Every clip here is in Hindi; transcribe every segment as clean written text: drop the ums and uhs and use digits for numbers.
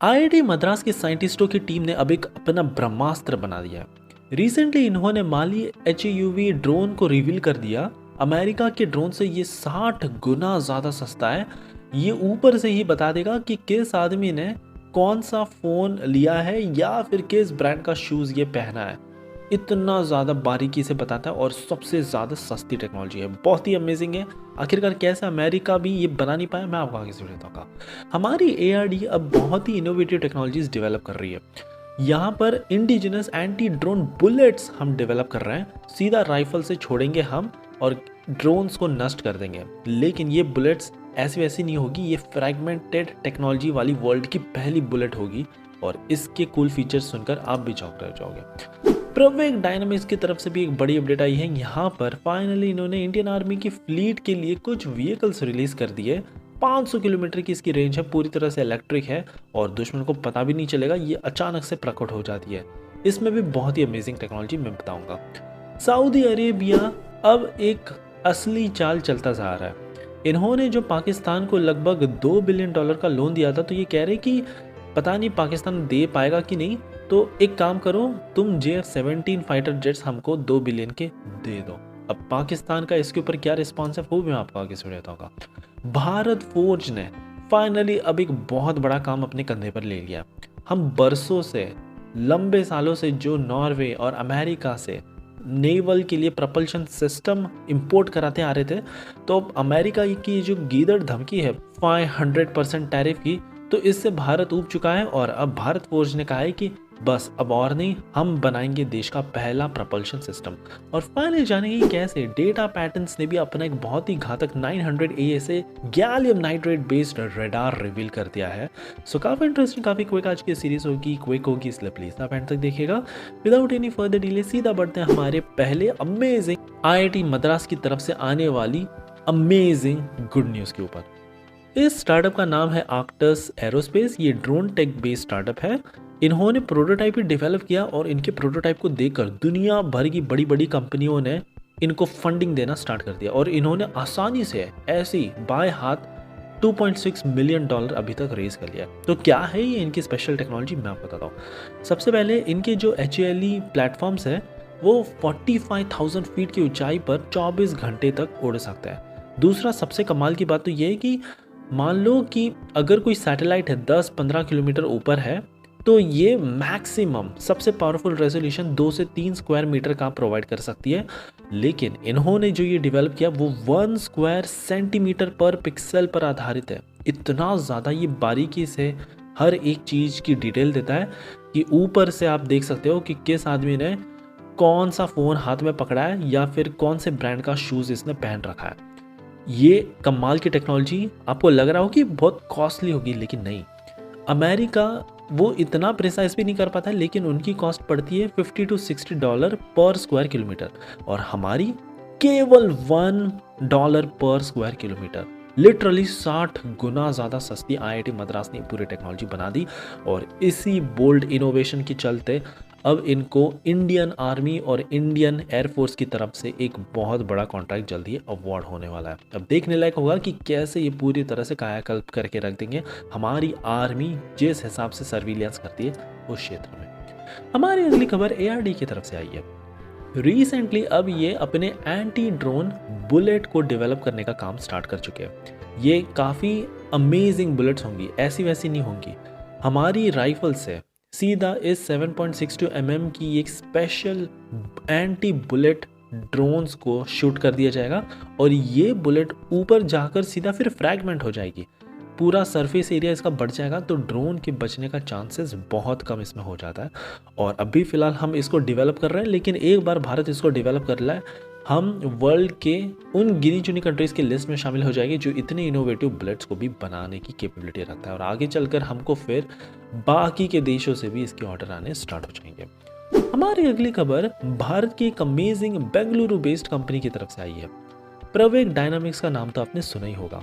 आईआईटी मद्रास के साइंटिस्टों की टीम ने अब एक अपना ब्रह्मास्त्र बना दिया है। रिसेंटली इन्होंने माली एचयूवी ड्रोन को रिवील कर दिया। अमेरिका के ड्रोन से ये 60 गुना ज़्यादा सस्ता है। ये ऊपर से ही बता देगा कि किस आदमी ने कौन सा फ़ोन लिया है या फिर किस ब्रांड का शूज़ ये पहना है। इतना ज़्यादा बारीकी से बताता है और सबसे ज़्यादा सस्ती टेक्नोलॉजी है। बहुत ही अमेजिंग है। आखिरकार कैसे अमेरिका भी ये बना नहीं पाया, मैं आपको आगे से बताऊंगा। हमारी एआरडी अब बहुत ही इनोवेटिव टेक्नोलॉजीज डेवलप कर रही है। यहाँ पर इंडिजिनस एंटी ड्रोन बुलेट्स हम डेवलप कर रहे हैं। सीधा राइफल से छोड़ेंगे हम और ड्रोन्स को नष्ट कर देंगे। लेकिन ये बुलेट्स ऐसी वैसी नहीं होगी, ये फ्रैगमेंटेड टेक्नोलॉजी वाली वर्ल्ड की पहली बुलेट होगी और इसके कूल फीचर्स सुनकर आप भी चौंक रह जाओगे। प्रवेग डायनामिक्स की तरफ से भी एक बड़ी अपडेट आई है। यहाँ पर फाइनली इन्होंने इंडियन आर्मी की फ्लीट के लिए कुछ व्हीकल्स रिलीज कर दिए। 500 किलोमीटर की इसकी रेंज है, पूरी तरह से इलेक्ट्रिक है और दुश्मन को पता भी नहीं चलेगा, ये अचानक से प्रकट हो जाती है। इसमें भी बहुत ही अमेजिंग टेक्नोलॉजी मैं बताऊंगा। सऊदी अरेबिया अब एक असली चाल चलता जा रहा है। इन्होंने जो पाकिस्तान को लगभग $2 बिलियन का लोन दिया था, तो ये कह रहे कि पता नहीं पाकिस्तान दे पाएगा कि नहीं, तो एक काम करो, तुम JF-17 फाइटर जेट्स हमको 2 बिलियन के दे दो। अब पाकिस्तान का इसके ऊपर क्या रिस्पॉन्स है वो मैं आपको आगे सुनाता हूँ। भारत फोर्ज ने फाइनली अब एक बहुत बड़ा काम अपने कंधे पर ले लिया। हम बरसों से, लंबे सालों से जो नॉर्वे और अमेरिका से नेवल के लिए प्रपल्शन सिस्टम इंपोर्ट कराते आ रहे थे, तो अब अमेरिका की जो गीदड़ धमकी है 500% टैरिफ की, तो इससे भारत ऊब चुका है और अब भारत फोर्ज ने कहा है कि बस अब और नहीं, हम बनाएंगे देश का पहला प्रपल्शन सिस्टम। और फाइनली जानेंगे कैसे डेटा पैटर्न्स ने भी अपना एक बहुत ही घातक 900 ASA gallium nitrate based radar reveal कर दिया है। सो काफ़ी इंटरेस्टिंग, काफ़ी क्विक आज की सीरीज होगी, क्विक होगी, इसलिए प्लीज आप एंड तक देखिएगा। विदाउट एनी फर्दर डिले सीधा बढ़ते हैं हमारे पहले अमेजिंग आईआईटी मद्रास की तरफ से आने वाली अमेजिंग गुड न्यूज़ के ऊपर। इस स्टार्टअप का नाम है आर्क्टस एरोस्पेस। ये ड्रोन टेक बेस्ड स्टार्टअप है। इन्होंने प्रोटोटाइप ही डेवलप किया और इनके प्रोटोटाइप को देखकर दुनिया भर की बड़ी बड़ी कंपनियों ने इनको फंडिंग देना स्टार्ट कर दिया और इन्होंने आसानी से ऐसे ही बाय हाथ $2.6 मिलियन अभी तक रेज कर लिया। तो क्या है ये इनकी स्पेशल टेक्नोलॉजी, मैं आपको बताता हूँ। सबसे पहले इनके जो HALE प्लेटफॉर्म्स है वो 45,000 फीट की ऊंचाई पर 24 घंटे तक उड़ सकता है। दूसरा सबसे कमाल की बात तो ये है कि मान लो कि अगर कोई सैटेलाइट है 10-15 किलोमीटर ऊपर है, तो ये मैक्सिमम सबसे पावरफुल रेजोल्यूशन 2 से 3 स्क्वायर मीटर का प्रोवाइड कर सकती है। लेकिन इन्होंने जो ये डेवलप किया वो 1 स्क्वायर सेंटीमीटर पर पिक्सल पर आधारित है। इतना ज़्यादा ये बारीकी से हर एक चीज़ की डिटेल देता है कि ऊपर से आप देख सकते हो कि किस आदमी ने कौन सा फ़ोन हाथ में पकड़ा है या फिर कौन से ब्रांड का शूज़ इसने पहन रखा है। ये कमाल की टेक्नोलॉजी आपको लग रहा हो कि बहुत कॉस्टली होगी, लेकिन नहीं। अमेरिका वो इतना प्रिसाइज भी नहीं कर पाता है, लेकिन उनकी कॉस्ट पड़ती है $50 to $60 पर स्क्वायर किलोमीटर और हमारी केवल $1 पर स्क्वायर किलोमीटर। लिटरली 60 गुना ज़्यादा सस्ती आईआईटी मद्रास ने पूरी टेक्नोलॉजी बना दी और इसी बोल्ड इनोवेशन के चलते अब इनको इंडियन आर्मी और इंडियन एयरफोर्स की तरफ से एक बहुत बड़ा कॉन्ट्रैक्ट जल्दी अवार्ड होने वाला है। अब देखने लायक होगा कि कैसे ये पूरी तरह से कायाकल्प करके रख देंगे हमारी आर्मी जिस हिसाब से सर्विलियंस करती है उस क्षेत्र में। हमारी अगली खबर एआरडी की तरफ से आई है। रिसेंटली अब ये अपने एंटी ड्रोन बुलेट को डेवलप करने का काम स्टार्ट कर चुके हैं। ये काफ़ी अमेजिंग बुलेट्स होंगी, ऐसी वैसी नहीं होंगी। हमारी राइफल से सीधा इस 7.62 mm की एक स्पेशल एंटी बुलेट ड्रोन्स को शूट कर दिया जाएगा और ये बुलेट ऊपर जाकर सीधा फिर फ्रैगमेंट हो जाएगी। पूरा सरफेस एरिया इसका बढ़ जाएगा, तो ड्रोन के बचने का चांसेस बहुत कम इसमें हो जाता है। और अभी फ़िलहाल हम इसको डेवलप कर रहे हैं, लेकिन एक बार भारत इसको डेवलप कर रहा है, हम वर्ल्ड के उन गिनी चुनी कंट्रीज़ की लिस्ट में शामिल हो जाएंगे जो इतने इनोवेटिव बुलेट्स को भी बनाने की कैपेबिलिटी रखता है। और आगे चलकर हमको फिर बाकी के देशों से भी इसके ऑर्डर आने स्टार्ट हो जाएंगे। हमारी अगली खबर भारत की एक अमेजिंग बेंगलुरु बेस्ड कंपनी की तरफ से आई है। प्रवेग डायनामिक्स का नाम तो आपने सुना ही होगा।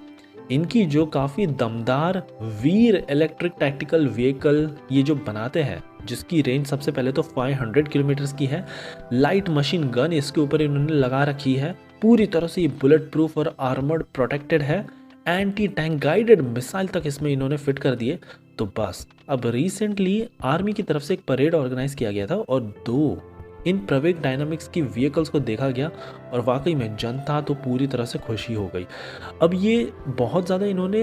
इनकी जो काफ़ी दमदार वीर इलेक्ट्रिक टैक्टिकल व्हीकल ये जो बनाते हैं, जिसकी रेंज सबसे पहले तो 500 किलोमीटर्स की है। लाइट मशीन गन इसके ऊपर इन्होंने लगा रखी है। पूरी तरह से ये बुलेट प्रूफ और आर्मर्ड प्रोटेक्टेड है। एंटी टैंक गाइडेड मिसाइल तक इसमें इन्होंने फिट कर दिए तो बस अब रिसेंटली आर्मी की तरफ से एक परेड ऑर्गेनाइज किया गया था और 2 इन प्रवेग डायनामिक्स की व्हीकल्स को देखा गया और वाकई में जनता तो पूरी तरह से खुशी हो गई। अब ये बहुत ज़्यादा इन्होंने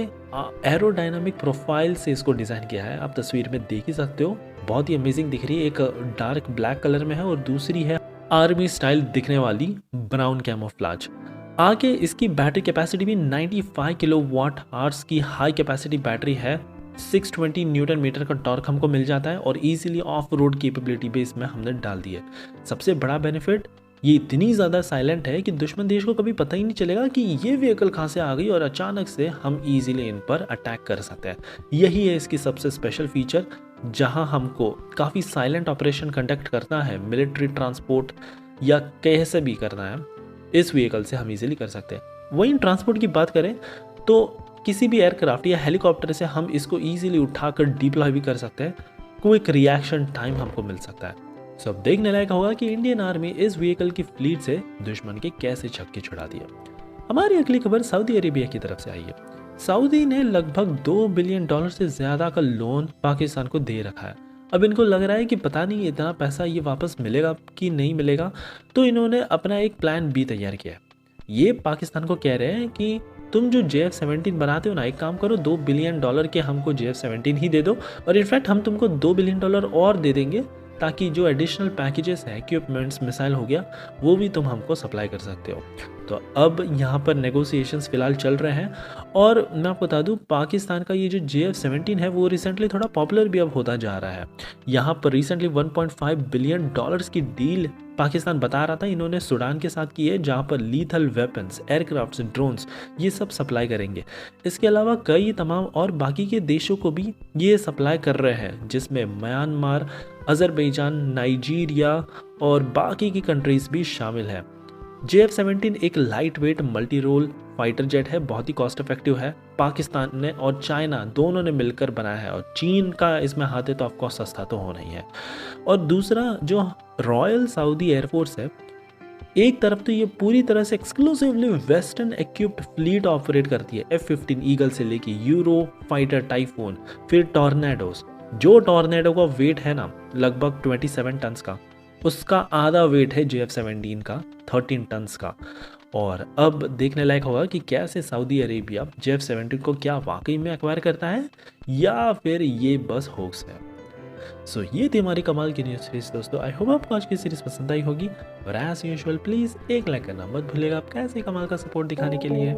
एरोडायनामिक प्रोफाइल से इसको डिज़ाइन किया है, आप तस्वीर में देख ही सकते हो, बहुत ही अमेजिंग दिख रही है। एक डार्क ब्लैक कलर में है और दूसरी है आर्मी स्टाइल दिखने वाली ब्राउन कैमोफ्लाज। आगे इसकी बैटरी कैपेसिटी भी 95 किलोवाट आवर्स की हाई कैपेसिटी बैटरी है। 620 न्यूटन मीटर का टॉर्क हमको मिल जाता है और इजीली ऑफ रोड कैपेबिलिटी भी इसमें हमने डाल दी है। सबसे बड़ा बेनिफिट ये इतनी ज़्यादा साइलेंट है कि दुश्मन देश को कभी पता ही नहीं चलेगा कि ये व्हीकल कहाँ से आ गई और अचानक से हम इजीली इन पर अटैक कर सकते हैं। यही है इसकी सबसे स्पेशल फीचर, जहाँ हमको काफ़ी साइलेंट ऑपरेशन कंडक्ट करना है, मिलिट्री ट्रांसपोर्ट या कैसे भी करना है, इस व्हीकल से हम इजीली कर सकते हैं। वहीं ट्रांसपोर्ट की बात करें तो किसी भी एयरक्राफ्ट या हेलीकॉप्टर से हम इसको इजीली उठाकर डिप्लॉय भी कर सकते हैं। क्विक रिएक्शन टाइम हमको मिल सकता है। सब देखने लायक होगा कि इंडियन आर्मी इस व्हीकल की फ्लीट से दुश्मन के कैसे छक्के छुड़ा दिए। हमारी अगली खबर सऊदी अरेबिया की तरफ से आई है। सऊदी ने लगभग $2 बिलियन से ज्यादा का लोन पाकिस्तान को दे रखा है। अब इनको लग रहा है कि पता नहीं इतना पैसा ये वापस मिलेगा कि नहीं मिलेगा, तो इन्होंने अपना एक प्लान बी तैयार किया है। ये पाकिस्तान को कह रहे हैं कि तुम जो JF-17 बनाते हो ना, एक काम करो, $2 बिलियन के हमको JF-17 ही दे दो और इनफैक्ट हम तुमको $2 बिलियन और दे देंगे ताकि जो एडिशनल पैकेजेस हैं, इक्विपमेंट्स, मिसाइल हो गया, वो भी तुम हमको सप्लाई कर सकते हो। तो अब यहाँ पर नेगोशिएशंस फिलहाल चल रहे हैं और मैं आपको बता दूँ पाकिस्तान का ये जो JF-17 है वो रिसेंटली थोड़ा पॉपुलर भी अब होता जा रहा है। यहाँ पर रिसेंटली $1.5 बिलियन की डील पाकिस्तान बता रहा था इन्होंने सूडान के साथ की है, जहाँ पर लीथल वेपन्स, एयरक्राफ्ट्स, ड्रोन्स ये सब सप्लाई करेंगे। इसके अलावा कई तमाम और बाकी के देशों को भी ये सप्लाई कर रहे हैं, जिसमें म्यांमार, अजरबैजान, नाइजीरिया और बाकी की कंट्रीज भी शामिल है। JF-17 एक light weight multi role fighter jet है, बहुत ही कॉस्ट इफेक्टिव है। पाकिस्तान ने और चाइना दोनों ने मिलकर बनाया है और चीन का इसमें हाथ है तो ऑफकोर्स सस्ता तो होना ही है। और दूसरा जो रॉयल सऊदी एयरफोर्स है, एक तरफ तो ये पूरी तरह से exclusively western equipped fleet operate करती है, F-15 ईगल से लेके यूरो फाइटर, टाइफून, फिर टॉर्नेडोज। जो टॉर्नेडो का वेट है ना लगभग 27 टन्स का, उसका आधा वेट है JF-17 का 13 टन्स का। और अब देखने लायक होगा कि कैसे सऊदी अरेबिया JF-17 को क्या वाकई में एक्वायर करता है या फिर ये बस होक्स है। सो ये थी हमारी कमाल की न्यूज़ सीरीज दोस्तों। आई होप आपको आज की सीरीज पसंद आई होगी और एज यूजुअल प्लीज़ एक लाइक करना मत भूलिएगा आप कैसे कमाल का सपोर्ट दिखाने के लिए।